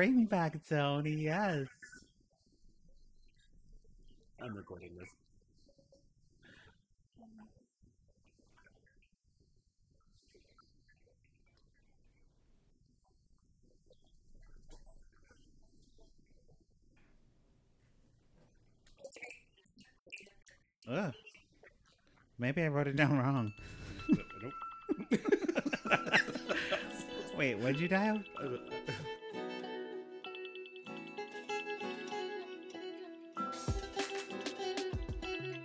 bring back Tony, yes. I'm recording this. Ugh. Maybe I wrote it down wrong. Nope. Wait, what'd you dial?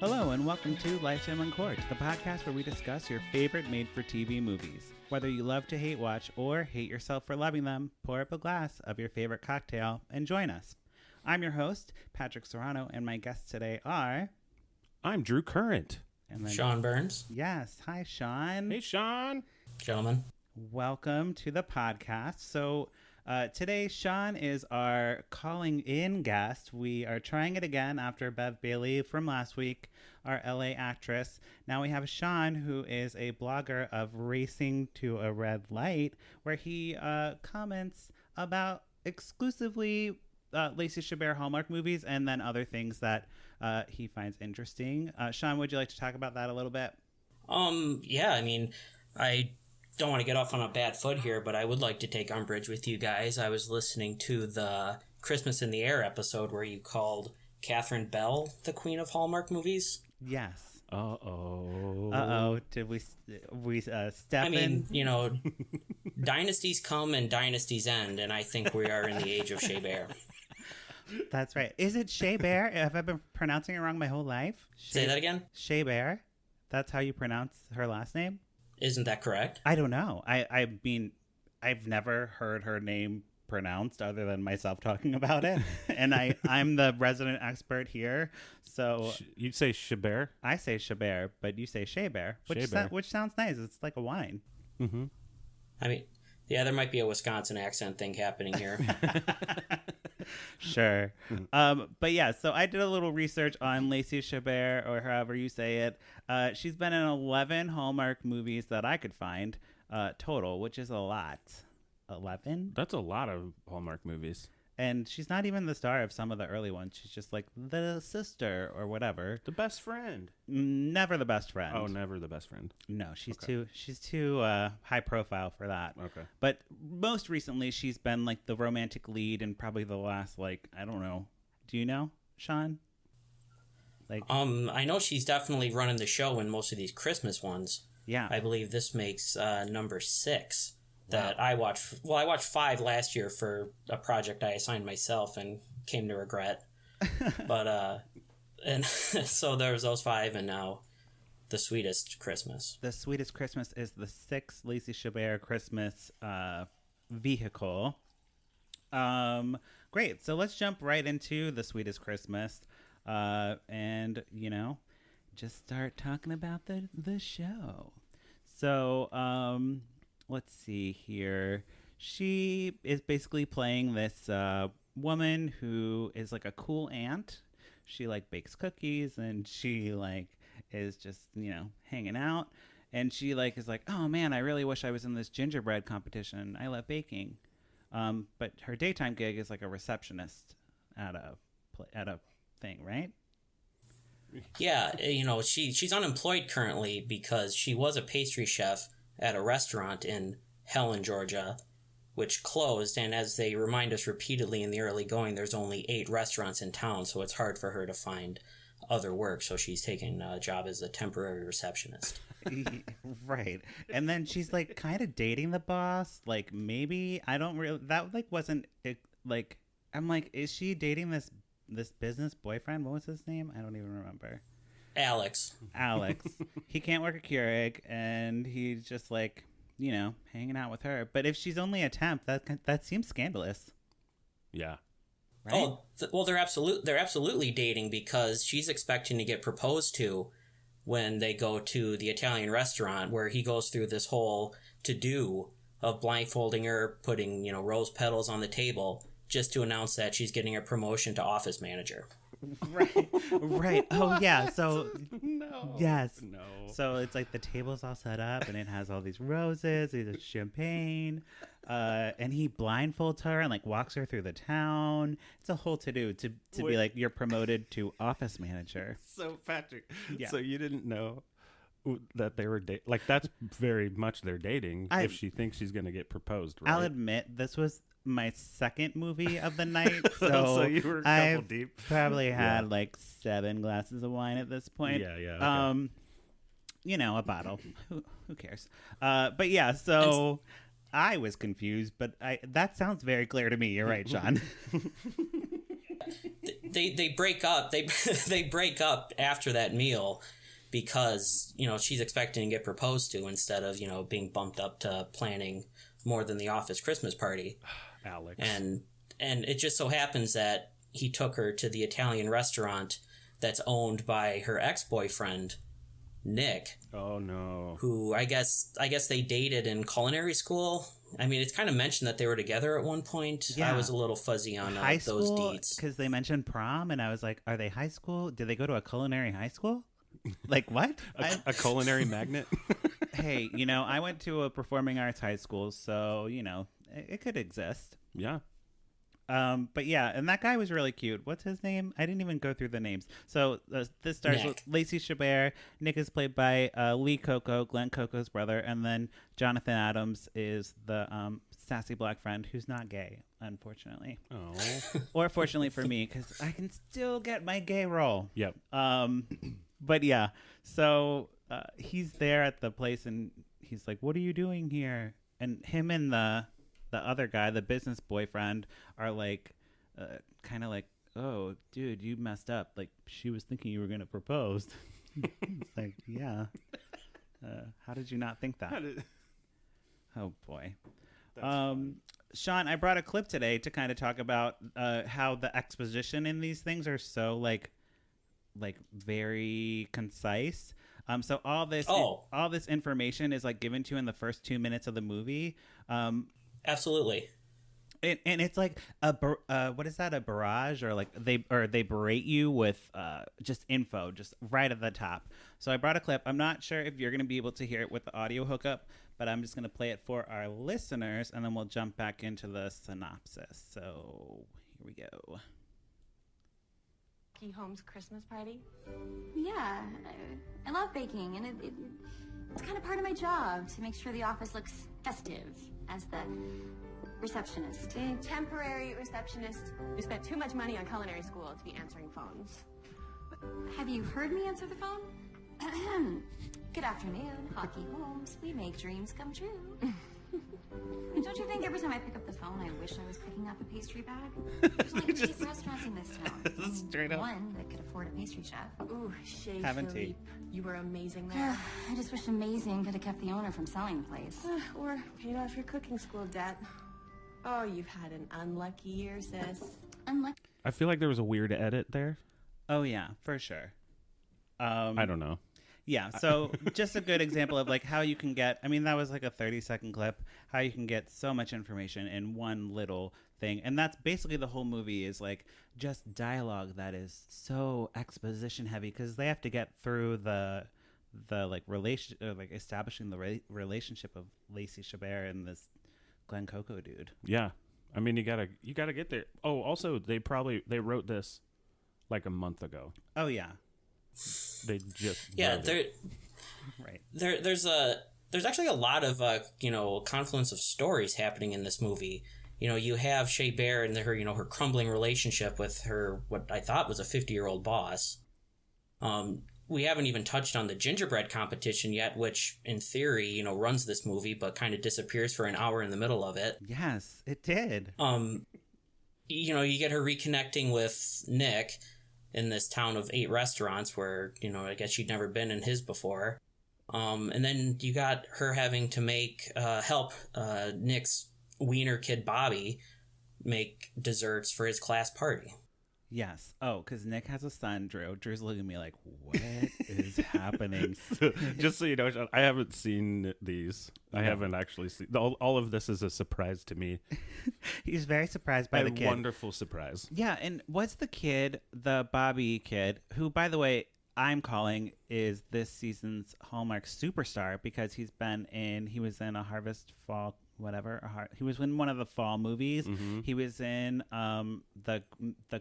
Hello and welcome to Lifetime Uncorked, the podcast where we discuss your favorite made-for-TV movies. Whether you love to hate watch or hate yourself for loving them, pour up a glass of your favorite cocktail and join us. I'm your host, Patrick Serrano, and my guests today are... I'm Drew Current. And then, Shaun Byrnes. Yes. Hi, Shaun. Hey, Shaun. Gentlemen. Welcome to the podcast. So today, Shaun is our calling in guest. We are trying it again after Bev Bailey from last week, our LA actress. Now we have Shaun, who is a blogger of Racing to a Red Light, where he comments about exclusively Lacey Chabert Hallmark movies and then other things that he finds interesting. Shaun, would you like to talk about that a little bit? Yeah, I mean, I don't want to get off on a bad foot here, but I would like to take umbrage with you guys. I was listening to the Christmas in the Air episode where you called Catherine Bell the queen of Hallmark movies. Yes. Uh-oh. Did we step I mean, in? you know, dynasties come and dynasties end, and I think we are in the age of Chabert. That's right. Is it Chabert? Have I been pronouncing it wrong my whole life? Say that again? Chabert? That's how you pronounce her last name? Isn't that correct? I don't know. I mean, I've never heard her name pronounced other than myself talking about it. And I'm the resident expert here. So You'd say Chabert? I say Chabert, but you say Chabert, which sounds nice. It's like a wine. Mm-hmm. I mean, yeah, there might be a Wisconsin accent thing happening here. Sure. But yeah, so I did a little research on Lacey Chabert, or however you say it. She's been in 11 Hallmark movies that I could find total, which is a lot. 11? That's a lot of Hallmark movies. And she's not even the star of some of the early ones. She's just like the sister or whatever. The best friend. Never the best friend. Oh, never the best friend. No, she's Okay. too high profile for that. Okay. But most recently, she's been like the romantic lead in probably the last, like, I don't know. Do you know, Shaun? Like, I know she's definitely running the show in most of these Christmas ones. yeah. I believe this makes number 6 that I watched. Well, I watched 5 last year for a project I assigned myself and came to regret. But and so there was those 5, and now the Sweetest Christmas. The Sweetest Christmas is the 6th Lacey Chabert Christmas vehicle. Great. So let's jump right into the Sweetest Christmas, and just start talking about the show. So let's see here. She is basically playing this woman who is like a cool aunt. She like bakes cookies and she like is just, hanging out. And she like is like, oh man, I really wish I was in this gingerbread competition. I love baking. But her daytime gig is like a receptionist at a thing, right? Yeah, she's unemployed currently because she was a pastry chef at a restaurant in Helen, Georgia, which closed. And as they remind us repeatedly in the early going, there's only 8 restaurants in town, so it's hard for her to find other work. So she's taking a job as a temporary receptionist. Right. And then she's like kind of dating the boss. Like maybe I don't really. That like wasn't like. I'm like, is she dating this business boyfriend? What was his name? I don't even remember. Alex. He can't work a Keurig, and he's just like, hanging out with her. But if she's only a temp, that seems scandalous. Yeah. Right? Oh, well, they're absolutely dating because she's expecting to get proposed to when they go to the Italian restaurant, where he goes through this whole to-do of blindfolding her, putting, rose petals on the table, just to announce that she's getting a promotion to office manager. Right, right. Oh yeah. So No. yes. No. So it's like the table's all set up, and it has all these roses, there's champagne, and he blindfolds her and like walks her through the town. It's a whole to do to be Wait. like you're promoted to office manager. So Patrick, Yeah. so you didn't know that they were like that's very much they're dating if she thinks she's gonna get proposed, right? I'll admit this was my second movie of the night, so, So you were a couple I've deep. probably had Yeah. like 7 glasses of wine at this point. Yeah, yeah. Okay. You know, a bottle. Who cares? But yeah, so I was confused, but that sounds very clear to me. You're right, Shaun. They break up. They break up after that meal because, you know, she's expecting to get proposed to instead of, you know, being bumped up to planning more than the office Christmas party. Alex. And it just so happens that he took her to the Italian restaurant that's owned by her ex-boyfriend, Nick. Oh no. Who I guess they dated in culinary school. I mean, it's kind of mentioned that they were together at one point. Yeah. I was a little fuzzy on High those school, deets. because they mentioned prom, and I was like, are they high school? Did they go to a culinary high school? Like what? A culinary magnet? Hey, you know, I went to a performing arts high school, so, you know, it could exist. Yeah. But yeah, and that guy was really cute. What's his name? I didn't even go through the names. So this stars Nick. with Lacey Chabert. Nick is played by Lee Coco, Glenn Coco's brother, and then Jonathan Adams is the sassy black friend who's not gay, unfortunately, Oh. or fortunately for me, because I can still get my gay role. Yep. But yeah, so he's there at the place, and he's like, "What are you doing here?" And him and the other guy, the business boyfriend, are like, kind of like, "Oh, dude, you messed up. Like, she was thinking you were gonna propose." It's like, yeah. How did you not think that? Oh boy. Shaun, I brought a clip today to kind of talk about how the exposition in these things are so like very concise. So all this information is like given to you in the first 2 minutes of the movie. Absolutely. And it's like what is that? A barrage, or like they berate you with just info just right at the top. So I brought a clip. I'm not sure if you're going to be able to hear it with the audio hookup, but I'm just going to play it for our listeners, and then we'll jump back into the synopsis. So here we go. Home's Christmas party? Yeah, I love baking, and it's kind of part of my job to make sure the office looks festive as the receptionist. Temporary receptionist. You spent too much money on culinary school to be answering phones. Have you heard me answer the phone? Good afternoon, Hockey Holmes. We make dreams come true. Don't you think every time I pick up the phone, I wish I was picking up a pastry bag? There's like 8 restaurants in this town. Straight up. One that could afford a pastry chef. Ooh, Shay Haven't Philippe. You were amazing there. I just wish Amazing could have kept the owner from selling the place. Or paid off your cooking school debt. Oh, you've had an unlucky year, sis. Unlucky. I feel like there was a weird edit there. Oh yeah, for sure. I don't know. Yeah, so just a good example of like how you can get, I mean, that was like a 30-second clip, how you can get so much information in one little thing. And that's basically the whole movie, is like just dialogue that is so exposition heavy, because they have to get through the like relation, like establishing the relationship of Lacey Chabert and this Glenn Coco dude. Yeah. I mean, you gotta get there. Oh, also they wrote this like a month ago. Oh yeah. They just Yeah, Right. there's actually a lot of confluence of stories happening in this movie. You know, you have Chabert and her crumbling relationship with her, what I thought was a 50-year-old boss. We haven't even touched on the gingerbread competition yet, which in theory, runs this movie, but kind of disappears for an hour in the middle of it. Yes, it did. You get her reconnecting with Nick in this town of 8 restaurants where, I guess she'd never been in his before. And then you got her having to help Nick's wiener kid Bobby make desserts for his class party. Yes. Oh, because Nick has a son, Drew. Drew's looking at me like, what is happening? Just so you know, Shaun, I haven't seen these. I haven't actually seen. All of this is a surprise to me. He's very surprised by the kid. A wonderful surprise. Yeah, and what's the kid, the Bobby kid, who, by the way, I'm calling is this season's Hallmark superstar because he was in a Harvest Fall, whatever. He was in one of the fall movies. Mm-hmm. He was in the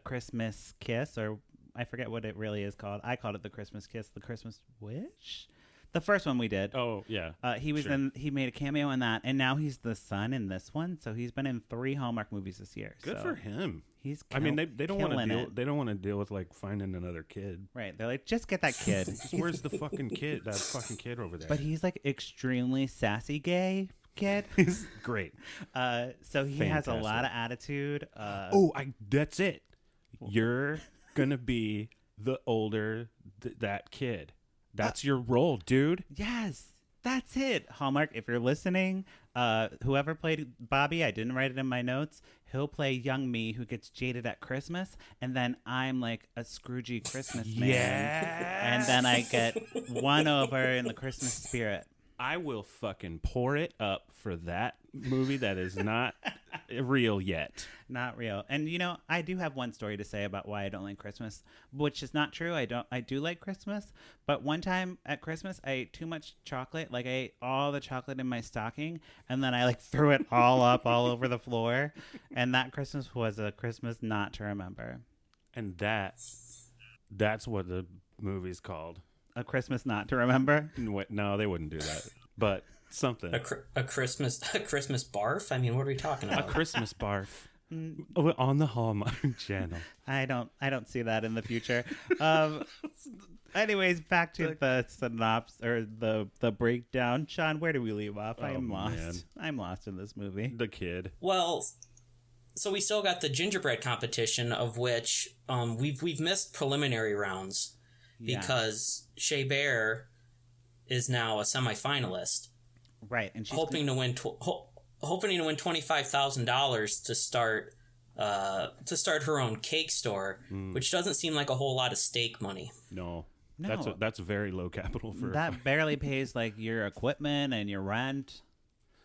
Christmas Kiss, or I forget what it really is called. I called it the Christmas Kiss, the Christmas Wish. The first one we did. Oh, yeah. He was in. He made a cameo in that, and now he's the son in this one. So he's been in 3 Hallmark movies this year. Good for him. He's. I mean, they don't want to deal. They don't want to deal with like finding another kid. Right. They're like, just get that kid. Where's the fucking kid? That fucking kid over there. But he's like extremely sassy gay kid. He's great. So he has a lot of attitude. That's it. You're gonna be the older that kid. That's your role, dude. Yes, that's it. Hallmark, if you're listening, whoever played Bobby, I didn't write it in my notes. He'll play young me who gets jaded at Christmas, and then I'm like a Scroogey Christmas man. And then I get won over in the Christmas spirit. I will fucking pour it up for that movie that is not real yet. Not real. And I do have one story to say about why I don't like Christmas, which is not true. I do like Christmas, but one time at Christmas I ate too much chocolate. Like I ate all the chocolate in my stocking, and then I like threw it all up all over the floor. And that Christmas was a Christmas not to remember. And that's what the movie's called. A Christmas not to remember? No, they wouldn't do that. But something. A Christmas barf? I mean, what are we talking about? A Christmas barf. On the Hallmark channel. I don't see that in the future. Anyways, back to the synopsis or the breakdown. Shaun, where do we leave off? I'm lost. Man. I'm lost in this movie. The kid. Well, so we still got the gingerbread competition, of which we've missed preliminary rounds. Because Chabert is now a semifinalist, right? And she's hoping to win $25,000 to start her own cake store, which doesn't seem like a whole lot of stake money. No. That's very low capital for that. Barely pays like your equipment and your rent.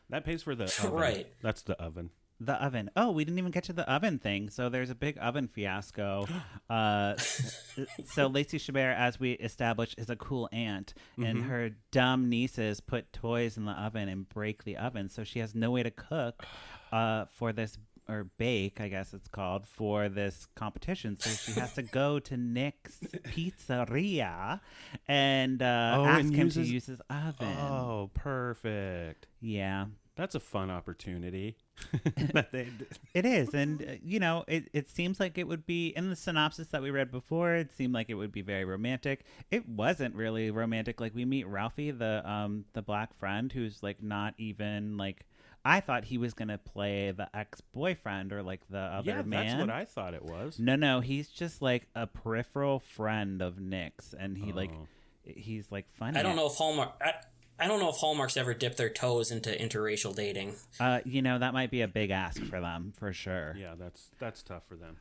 That pays for the oven. Right. That's the oven. The oven. Oh, we didn't even get to the oven thing. So there's a big oven fiasco. So Lacey Chabert, as we established, is a cool aunt. And her dumb nieces put toys in the oven and break the oven. So she has no way to cook for this, or bake, I guess it's called, for this competition. So she has to go to Nick's Pizzeria and ask him to use his oven. Oh, perfect. Yeah. That's a fun opportunity. It is. And, it seems like it would be, in the synopsis that we read before, it seemed like it would be very romantic. It wasn't really romantic. Like, we meet Ralphie, the black friend, who's, like, not even, like, I thought he was going to play the ex-boyfriend or, like, the other man. Yeah, that's what I thought it was. No, he's just, like, a peripheral friend of Nick's, and he's, like, funny. I don't know if Hallmark's ever dipped their toes into interracial dating. That might be a big ask for them, for sure. Yeah, that's tough for them.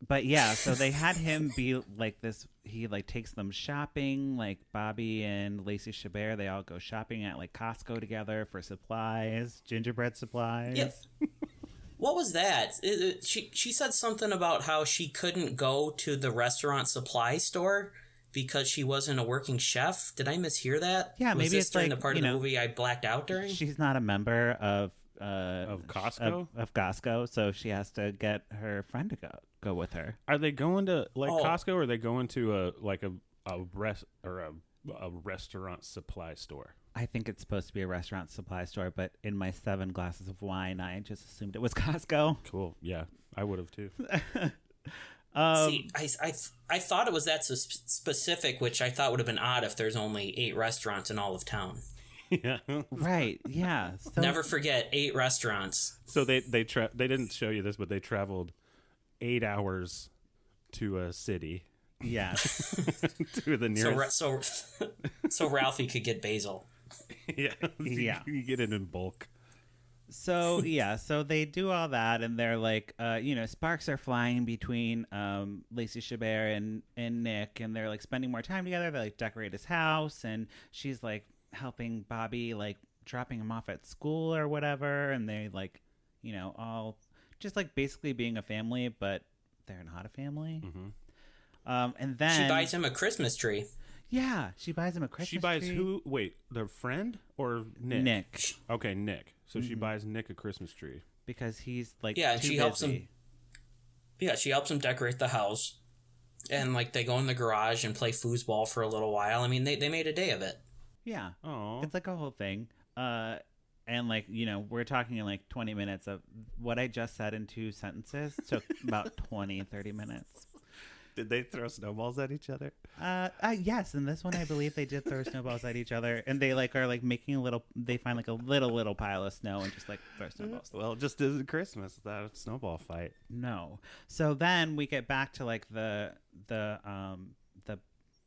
But yeah, so they had him be like this. He like takes them shopping, like Bobby and Lacey Chabert. They all go shopping at like Costco together for supplies, gingerbread supplies. Yep. What was that? She said something about how she couldn't go to the restaurant supply store because she wasn't a working chef. Did I mishear that? Yeah, maybe it's during like, the part of the movie I blacked out during. She's not a member of Costco. Of Costco, so she has to get her friend to go with her. Are they going to Costco, or are they going to a restaurant supply store? I think it's supposed to be a restaurant supply store, but in my 7 glasses of wine, I just assumed it was Costco. Cool. Yeah, I would have too. See, I thought it was that specific, which I thought would have been odd if there's only 8 restaurants in all of town. Yeah. Right. Yeah. So, never forget 8 restaurants. So they didn't show you this, but they traveled 8 hours to a city. Yeah. To the nearest. So Ralphie could get basil. Yeah. Yeah. You get it in bulk. So yeah, so they do all that, and they're like, sparks are flying between Lacey Chabert and Nick, and they're like spending more time together. They like decorate his house, and she's like helping Bobby, like dropping him off at school or whatever, and they like, all just like basically being a family, but they're not a family. And then she buys him a Christmas tree. Yeah, she buys him a Christmas tree. She buys who? Wait, their friend or Nick? Nick. Okay, Nick. So she buys Nick a Christmas tree. Because he's like and too she helps busy. him. Yeah, she helps him decorate the house. And like they go in the garage and play foosball for a little while. I mean, they made a day of it. Yeah. Oh. It's like a whole thing. And like, we're talking in like 20 minutes of what I just said in 2 sentences took about 20, 30 minutes. Did they throw snowballs at each other? Yes, in this one I believe they did throw snowballs at each other, and they like are like making a little. They find like a little pile of snow and just like throw snowballs. Well, just as Christmas, that snowball fight. No, so then we get back to like the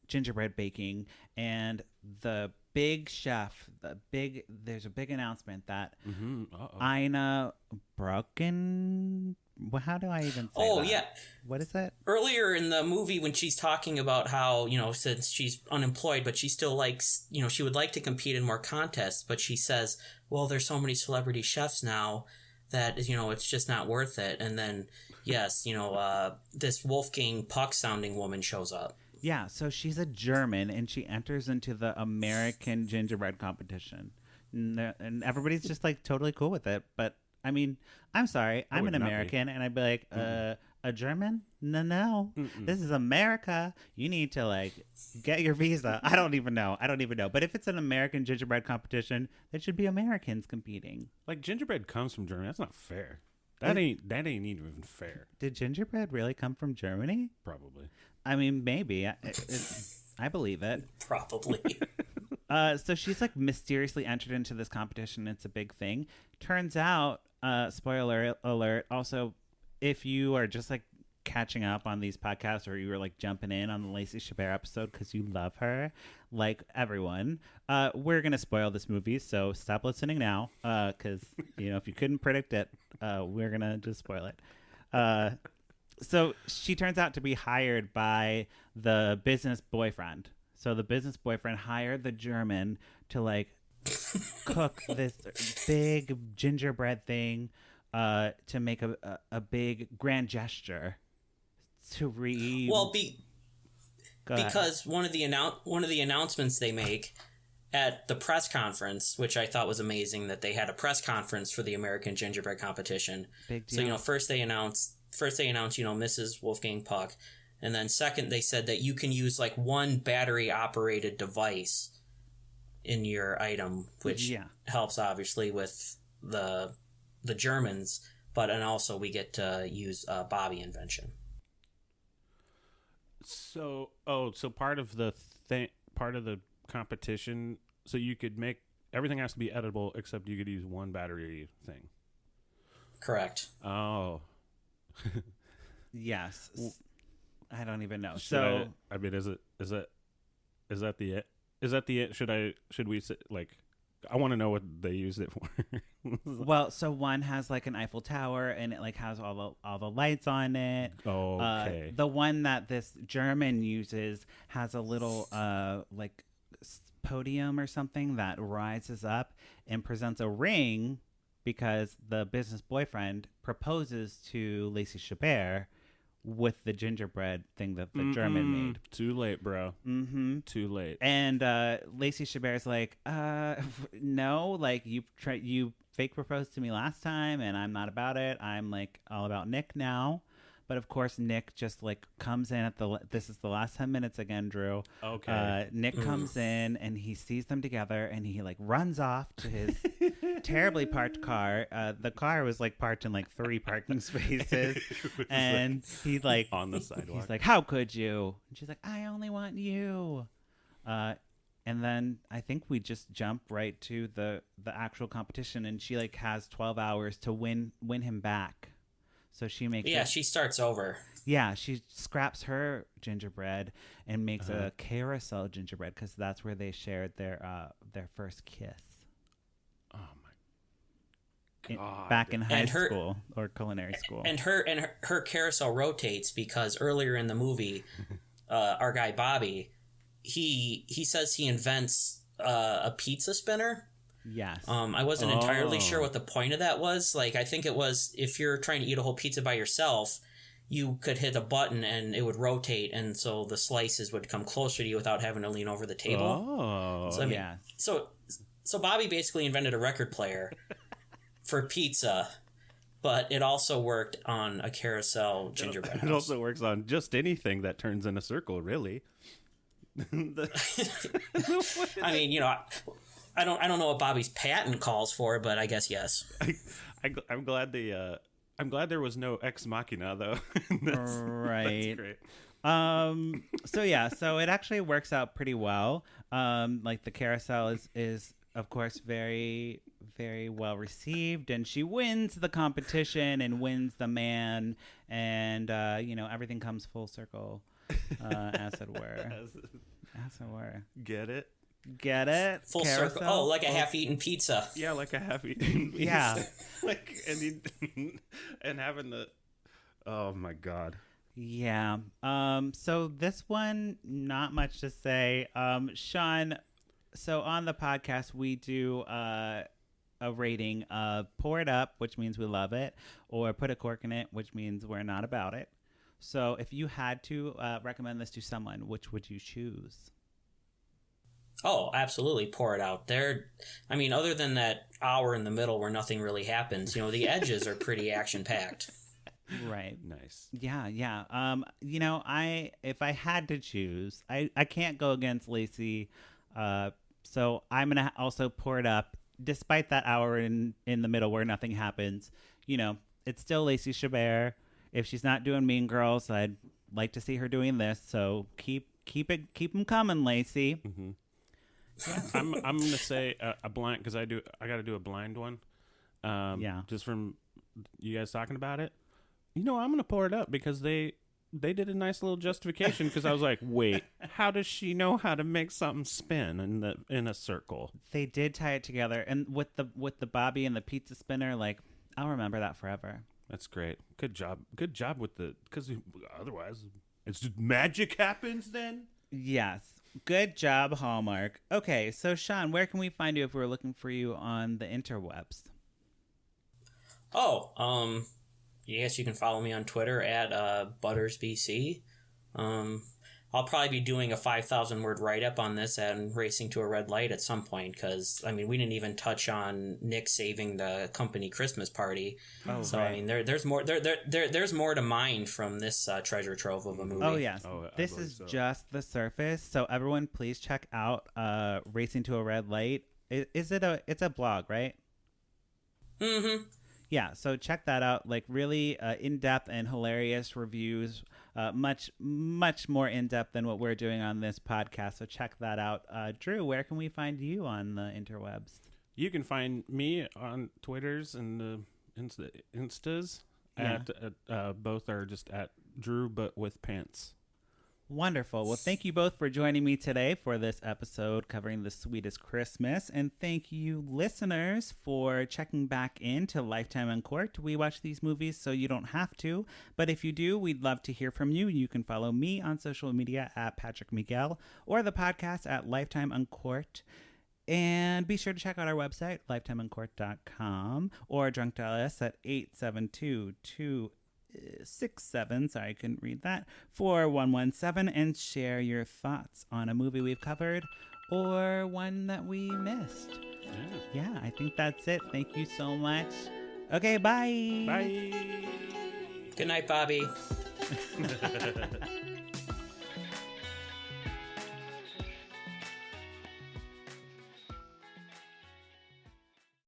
gingerbread baking and the big chef. There's a big announcement that Ina Brocken. Well, how do I even say that? Yeah. What is it? Earlier in the movie when she's talking about how, since she's unemployed, but she still likes, she would like to compete in more contests, but she says, well, there's so many celebrity chefs now that, it's just not worth it. And then, yes, this Wolfgang Puck sounding woman shows up. Yeah, so she's a German, and she enters into the American gingerbread competition. And everybody's just like totally cool with it, but I mean, I'm sorry. I'm an American, and I'd be like, a German? No. This is America. You need to, like, get your visa. I don't even know. But if it's an American gingerbread competition, it should be Americans competing. Like, gingerbread comes from Germany. That's not fair. That ain't even fair. Did gingerbread really come from Germany? Probably. I mean, maybe. I believe it. Probably. So she's, like, mysteriously entered into this competition. It's a big thing. Turns out, spoiler alert, also, if you are just, like, catching up on these podcasts or you were, like, jumping in on the Lacey Chabert episode because you love her, like everyone, we're going to spoil this movie, so stop listening now because, if you couldn't predict it, we're going to just spoil it. So she turns out to be hired by the business boyfriend. So the business boyfriend hired the German to, like, cook this big gingerbread thing to make a big grand gesture to read. Well, because one of the announcements they make at the press conference, which I thought was amazing that they had a press conference for the American gingerbread competition. Big deal. So first they announced Mrs. Wolfgang Puck, and then second they said that you can use like one battery operated device in your item, which helps obviously with the Germans, and also we get to use a Bobby invention. So part of the competition, so you could make everything has to be editable except you could use one battery thing. Correct. Oh. Yes. I don't even know. Is that the it? Is that the it? Should we say, like, I want to know what they use it for. Well, so one has like an Eiffel Tower and it like has all the lights on it. Okay. The one that this German uses has a little like podium or something that rises up and presents a ring because the business boyfriend proposes to Lacey Chabert with the gingerbread thing that the German made. Too late, bro. Too late. And Lacey Chabert's like, no, like you fake proposed to me last time and I'm not about it. I'm like all about Nick now. But of course, Nick just like comes in this is the last 10 minutes again, Drew. Okay. Nick comes in and he sees them together and he like runs off to his terribly parked car. The car was like parked in like 3 parking spaces. And he like on the sidewalk. He's like, how could you? And she's like, I only want you. And then I think we just jump right to the actual competition and she like has 12 hours to win him back. So she makes she starts over. Yeah, she scraps her gingerbread and makes a carousel gingerbread because that's where they shared their first kiss. Oh back in high And her- school or culinary school. And her carousel rotates because earlier in the movie, our guy Bobby, he says he invents a pizza spinner. Yes. I wasn't entirely sure what the point of that was. Like, I think it was if you're trying to eat a whole pizza by yourself, you could hit a button and it would rotate, and so the slices would come closer to you without having to lean over the table. Oh, So, I mean, yeah. So Bobby basically invented a record player for pizza, but it also worked on a carousel gingerbread house. It also works on just anything that turns in a circle, really. I mean, I don't know what Bobby's patent calls for, but I guess yes. I'm glad I'm glad there was no ex machina though. Right. That's great. So it actually works out pretty well. Like the carousel is of course very, very well received, and she wins the competition and wins the man, and everything comes full circle, as it were. As it were. Get it? Get it? Full Carousel? circle. Oh, like a half-eaten pizza. Yeah, like a half-eaten. Yeah. and having the. Oh my god. Yeah. So this one, not much to say. Shaun, so on the podcast we do a rating of pour it up, which means we love it, or put a cork in it, which means we're not about it. So if you had to recommend this to someone, which would you choose? Oh, absolutely. Pour it out there. I mean, other than that hour in the middle where nothing really happens, the edges are pretty action-packed. Right. Nice. Yeah. If I had to choose, I can't go against Lacey. So I'm going to also pour it up. Despite that hour in the middle where nothing happens, it's still Lacey Chabert. If she's not doing Mean Girls, I'd like to see her doing this. So keep them coming, Lacey. Mm-hmm. Yeah. I'm gonna say a blind, because I got to do a blind one. Yeah. Just from you guys talking about it. I'm gonna pour it up because they did a nice little justification, because I was like, wait, how does she know how to make something spin in a circle? They did tie it together, and with the Bobby and the pizza spinner, like I'll remember that forever. That's great. Good job with because otherwise it's just magic happens then. Yes. Good job, Hallmark. Okay, so Shaun, where can we find you if we're looking for you on the interwebs? Oh, yes, you can follow me on Twitter at ButtersBC. I'll probably be doing a 5,000-word write-up on this and Racing to a Red Light at some point, because, I mean, we didn't even touch on Nick saving the company Christmas party. Oh, so, right. I mean, there's more there's more to mine from this treasure trove of a movie. Oh, yes. I This believe is so. just the surface. So everyone, please check out Racing to a Red Light. It's a blog, right? Mm-hmm. Yeah, so check that out. Like really in-depth and hilarious reviews. Much more in-depth than what we're doing on this podcast. So check that out. Drew, where can we find you on the interwebs? You can find me on Twitters and the Instas. Yeah. At both are just at Drew but with pants. Wonderful. Well, thank you both for joining me today for this episode covering the Sweetest Christmas. And thank you, listeners, for checking back into Lifetime Uncorked. We watch these movies so you don't have to. But if you do, we'd love to hear from you. You can follow me on social media at Patrick Miguel or the podcast at Lifetime Uncorked. And be sure to check out our website, lifetimeuncorked.com, or drunk dial us at 872-267, sorry, I couldn't read that, 4117, and share your thoughts on a movie we've covered or one that we missed. Yeah, I think that's it. Thank you so much. Okay, bye. Bye. Good night, Bobby.